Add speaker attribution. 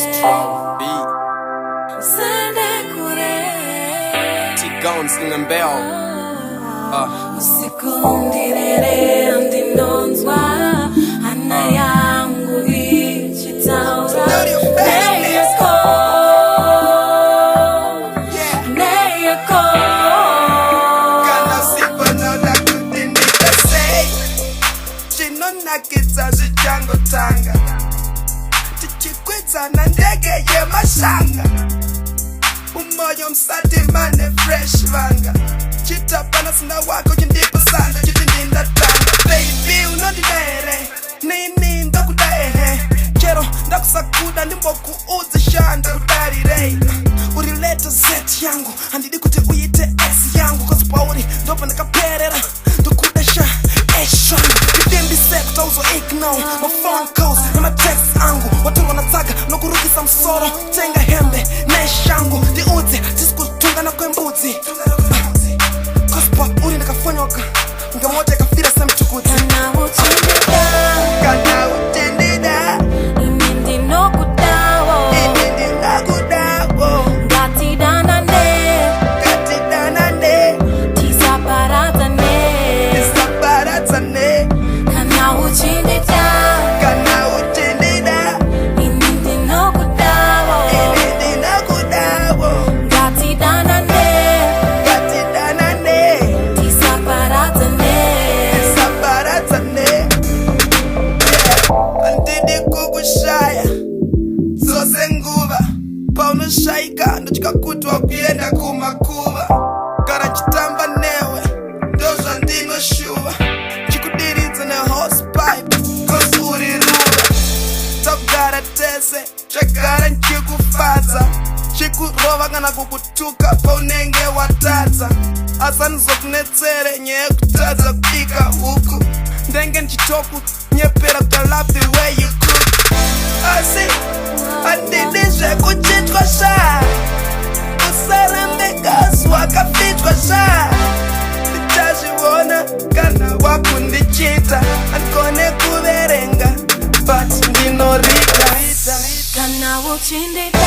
Speaker 1: Astral beat. Gonzi
Speaker 2: Usikundirere andinonzwa ana yangu ichitaura neyako neyako
Speaker 3: kana sibonona kuti ndikasei chinonakidza zvichangotanga tichikwidza ndege yemashanga umoyo msati mane fresh vanga chitapana sina wako chindipasanga chitindindatanga baby unondidere nini ndakudaehe chero ndakusakuda ndimbokuudzishanda kudarire urileta z yangu handidi kuti uite s yangu cause pauri ndopa ndakaperera ndokudasha eshon ndidimbise kuti auzoignore ma phone calls nematext angu watongona tsaga nokurukisa musoro tenga hembe neshangu ndiudze tisikutungana kwembudzi cause pauri ndakafonyoka ngemoto ikafira semchukudzi kana utendida
Speaker 2: ini ndinokudawo Ngatidanane tisaparadzane kana uchindita ini ndinokudawo Ngatidanane tisaparadzane
Speaker 3: andidi kukushaya zose nguva paunoshayika ndochikakutwa kuenda kumakuva kana chitamba newe ndozvandinoshuva chikudiridza nehosepipe cause uri ruva takugara tese chagara nchikufadza chikurova kana kukutuka paunenge watadza asi anizokunetsere nyaya yekutadza kubika huku ndenge ndichitokunyepera kuti I love the way you cook asi handidi zvekuchitwa sha usarembekazi wakafitwa sha ndichazviona kana wakundichita handikone kuverenga but ndinorita
Speaker 2: kana uchindita